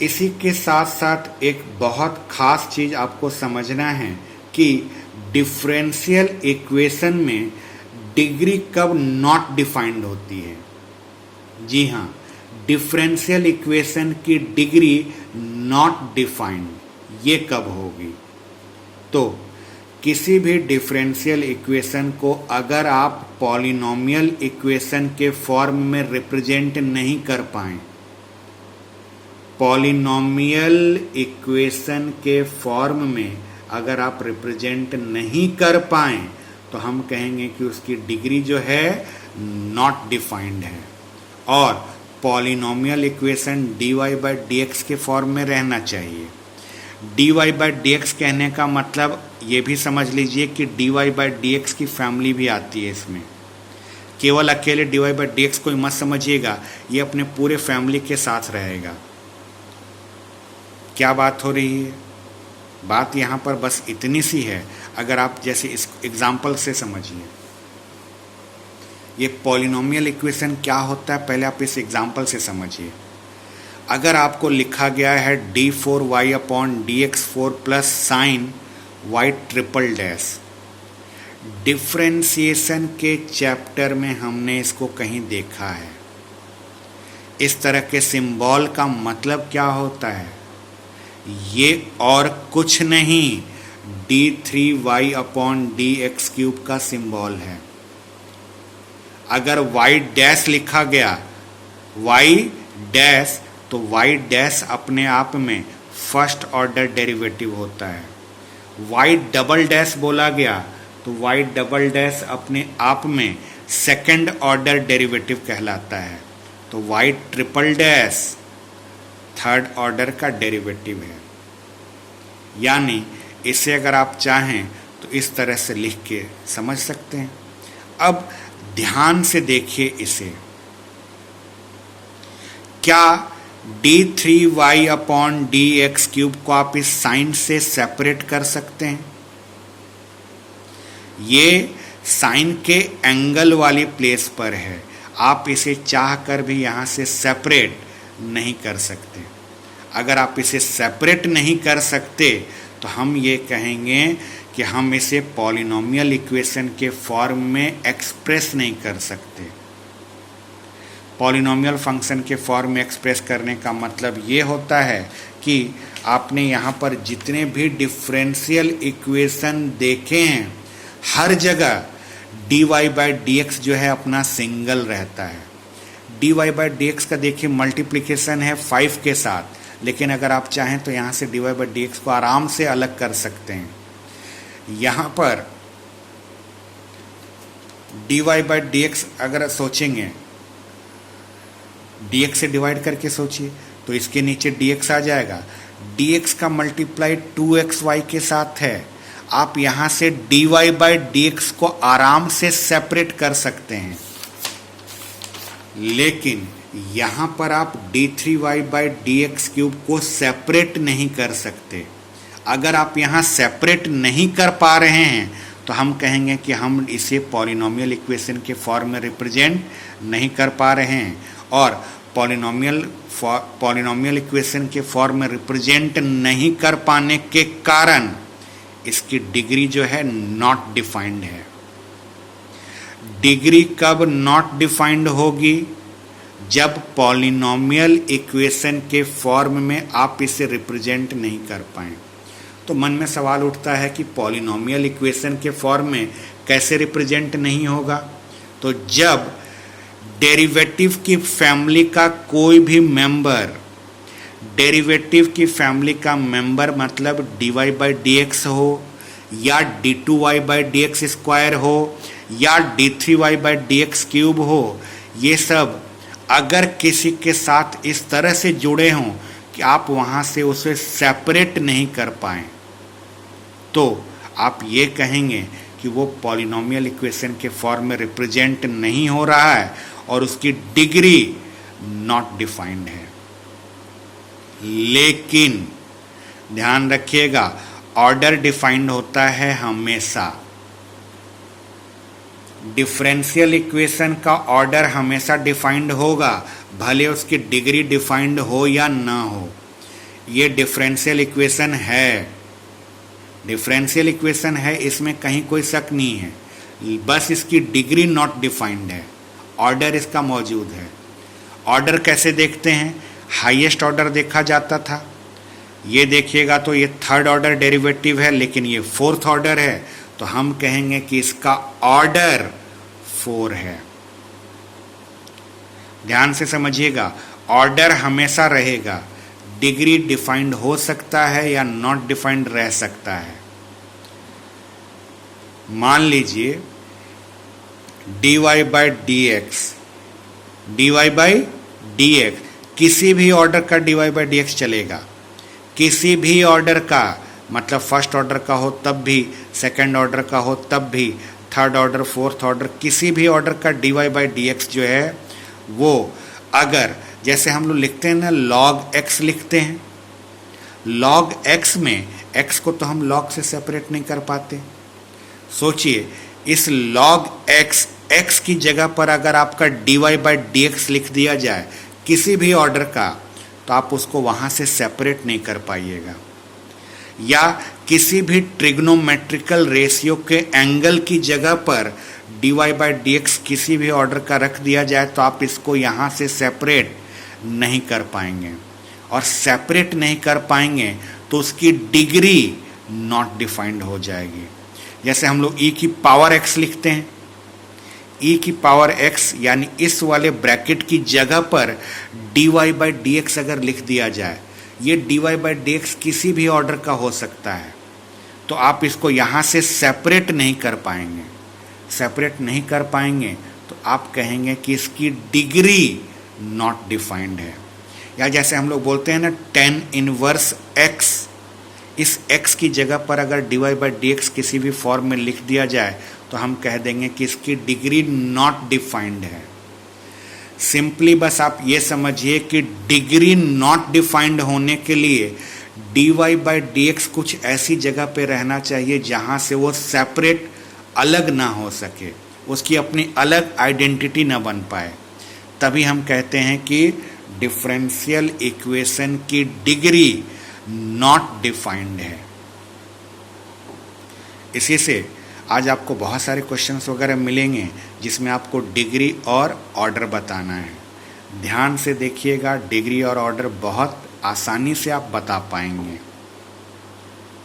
इसी के साथ साथ एक बहुत खास चीज आपको समझना है कि डिफरेंशियल इक्वेशन में डिग्री कब नॉट डिफाइंड होती है। जी हाँ, डिफरेंशियल इक्वेशन की डिग्री नॉट डिफाइंड ये कब होगी। तो किसी भी डिफरेंशियल इक्वेशन को अगर आप पॉलिनोमियल इक्वेशन के फॉर्म में रिप्रेजेंट नहीं कर पाएं, पॉलिनोमियल इक्वेशन के फॉर्म में अगर आप रिप्रेजेंट नहीं कर पाएं तो हम कहेंगे कि उसकी डिग्री जो है नॉट डिफाइंड है और polynomial equation dy by D x के फॉर्म में रहना चाहिए। dy बाई डी एक्स कहने का मतलब ये भी समझ लीजिए कि dy बाई डी एक्स की फैमिली भी आती है इसमें। केवल अकेले dy बाई डी एक्स को मत समझिएगा, ये अपने पूरे फैमिली के साथ रहेगा। क्या बात हो रही है? बात यहाँ पर बस इतनी सी है, अगर आप जैसे इस एग्जाम्पल से समझिए। ये पॉलिनोमियल इक्वेशन क्या होता है पहले आप इस एग्जाम्पल से समझिए। अगर आपको लिखा गया है d4y upon dx4 plus sign y triple dash, differentiation के चैप्टर में हमने इसको कहीं देखा है। इस तरह के सिंबल का मतलब क्या होता है? ये और कुछ नहीं d3y अपॉन dx क्यूब का सिंबल है। अगर y डैश लिखा गया y डैश, तो y डैश अपने आप में फर्स्ट ऑर्डर डेरिवेटिव होता है। y डबल डैश बोला गया तो y डबल डैश अपने आप में सेकंड ऑर्डर डेरिवेटिव कहलाता है। तो y triple dash third order का डेरिवेटिव है। यानी इसे अगर आप चाहें तो इस तरह से लिख के समझ सकते हैं। अब ध्यान से देखिए इसे, क्या d3y upon D x cube को आप इस साइन से सेपरेट कर सकते हैं? ये साइन के एंगल वाली प्लेस पर है, आप इसे चाह कर भी यहाँ से सेपरेट नहीं कर सकते। अगर आप इसे सेपरेट नहीं कर सकते तो हम ये कहेंगे कि हम इसे पॉलिनोमियल इक्वेशन के फॉर्म में एक्सप्रेस नहीं कर सकते। पॉलिनोमियल फंक्शन के फॉर्म में एक्सप्रेस करने का मतलब ये होता है कि आपने यहाँ पर जितने भी डिफरेंशियल इक्वेशन देखे हैं हर जगह dy बाई डी एक्स जो है अपना सिंगल रहता है। dy बाई डी एक्स का देखिए मल्टीप्लिकेशन है 5 के साथ, लेकिन अगर आप चाहें तो यहाँ से dy बाई डी एक्स को आराम से अलग कर सकते हैं। यहाँ पर dy बाई डी एक्स अगर सोचेंगे, dx से डिवाइड करके सोचिए तो इसके नीचे dx आ जाएगा। dx का मल्टीप्लाई 2xy के साथ है। आप यहाँ से dy बाई dx को आराम से सेपरेट कर सकते हैं, लेकिन यहाँ पर आप d3y बाई dx क्यूब को सेपरेट नहीं कर सकते। अगर आप यहाँ सेपरेट नहीं कर पा रहे हैं तो हम कहेंगे कि हम इसे पॉलिनोमियल इक्वेशन के फॉर्म में रिप्रेजेंट नहीं कर पा रहे हैं और पॉलिनोमियल इक्वेशन के फॉर्म में रिप्रेजेंट नहीं कर पाने के कारण इसकी डिग्री जो है नॉट डिफाइंड है। डिग्री कब नॉट डिफाइंड होगी? जब पॉलिनोमियल इक्वेशन के फॉर्म में आप इसे रिप्रेजेंट नहीं कर पाएं। तो मन में सवाल उठता है कि पॉलिनोमियल इक्वेशन के फॉर्म में कैसे रिप्रेजेंट नहीं होगा? तो जब डेरिवेटिव की फैमिली का कोई भी मेंबर, डेरिवेटिव की फैमिली का मेंबर मतलब dy बाई डी एक्स हो या d2y by D x square हो या d3y by D x cube हो, ये सब अगर किसी के साथ इस तरह से जुड़े हों कि आप वहाँ से उसे सेपरेट नहीं कर पाएँ, तो आप ये कहेंगे कि वो पॉलिनोमियल इक्वेशन के फॉर्म में रिप्रेजेंट नहीं हो रहा है और उसकी डिग्री नॉट डिफाइंड है। लेकिन ध्यान रखिएगा, ऑर्डर डिफाइंड होता है हमेशा। डिफरेंशियल इक्वेशन का ऑर्डर हमेशा डिफाइंड होगा, भले उसकी डिग्री डिफाइंड हो या ना हो। ये डिफरेंशियल इक्वेशन है, डिफरेंशियल इक्वेशन है, इसमें कहीं कोई शक नहीं है, बस इसकी डिग्री नॉट डिफाइंड है, ऑर्डर इसका मौजूद है। ऑर्डर कैसे देखते हैं? हाईएस्ट ऑर्डर देखा जाता था, ये देखिएगा तो ये थर्ड ऑर्डर डेरिवेटिव है, लेकिन ये फोर्थ ऑर्डर है, तो हम कहेंगे कि इसका ऑर्डर 4 है। ध्यान से समझिएगा, ऑर्डर हमेशा रहेगा, डिग्री डिफाइंड हो सकता है या नॉट डिफाइंड रह सकता है। मान लीजिए dy बाई dx, किसी भी ऑर्डर का dy बाई dx चलेगा, किसी भी ऑर्डर का, मतलब फर्स्ट ऑर्डर का हो तब भी, सेकंड ऑर्डर का हो तब भी, थर्ड ऑर्डर, फोर्थ ऑर्डर, किसी भी ऑर्डर का dy बाई dx जो है वो, अगर जैसे हम लोग लिखते हैं ना log x लिखते हैं, log x में x को तो हम log से सेपरेट नहीं कर पाते। सोचिए इस log x की जगह पर अगर आपका dy बाई dx लिख दिया जाए किसी भी ऑर्डर का, तो आप उसको वहाँ से सेपरेट नहीं कर पाइएगा। या किसी भी ट्रिग्नोमेट्रिकल रेशियो के एंगल की जगह पर dy बाई dx किसी भी ऑर्डर का रख दिया जाए तो आप इसको यहाँ से सेपरेट नहीं कर पाएंगे, और सेपरेट नहीं कर पाएंगे तो उसकी डिग्री नॉट डिफाइंड हो जाएगी। जैसे हम लोग e की पावर x लिखते हैं, e की पावर x यानी इस वाले ब्रैकेट की जगह पर dy बाई dx अगर लिख दिया जाए, ये dy बाई dx किसी भी ऑर्डर का हो सकता है, तो आप इसको यहाँ से सेपरेट नहीं कर पाएंगे। सेपरेट नहीं कर पाएंगे तो आप कहेंगे कि इसकी डिग्री नॉट डिफाइंड है। या जैसे हम लोग बोलते हैं ना tan इनवर्स x, इस x की जगह पर अगर dy बाई dx किसी भी फॉर्म में लिख दिया जाए तो हम कह देंगे कि इसकी डिग्री नॉट डिफाइंड है। सिंपली बस आप ये समझिए कि डिग्री नॉट डिफाइंड होने के लिए dy बाई dx कुछ ऐसी जगह पे रहना चाहिए जहाँ से वो सेपरेट अलग ना हो सके, उसकी अपनी अलग आइडेंटिटी ना बन पाए, तभी हम कहते हैं कि डिफरेंशियल इक्वेशन की डिग्री नॉट डिफाइंड है। इसी से आज आपको बहुत सारे क्वेश्चंस वगैरह मिलेंगे जिसमें आपको डिग्री और ऑर्डर बताना है। ध्यान से देखिएगा, डिग्री और ऑर्डर बहुत आसानी से आप बता पाएंगे।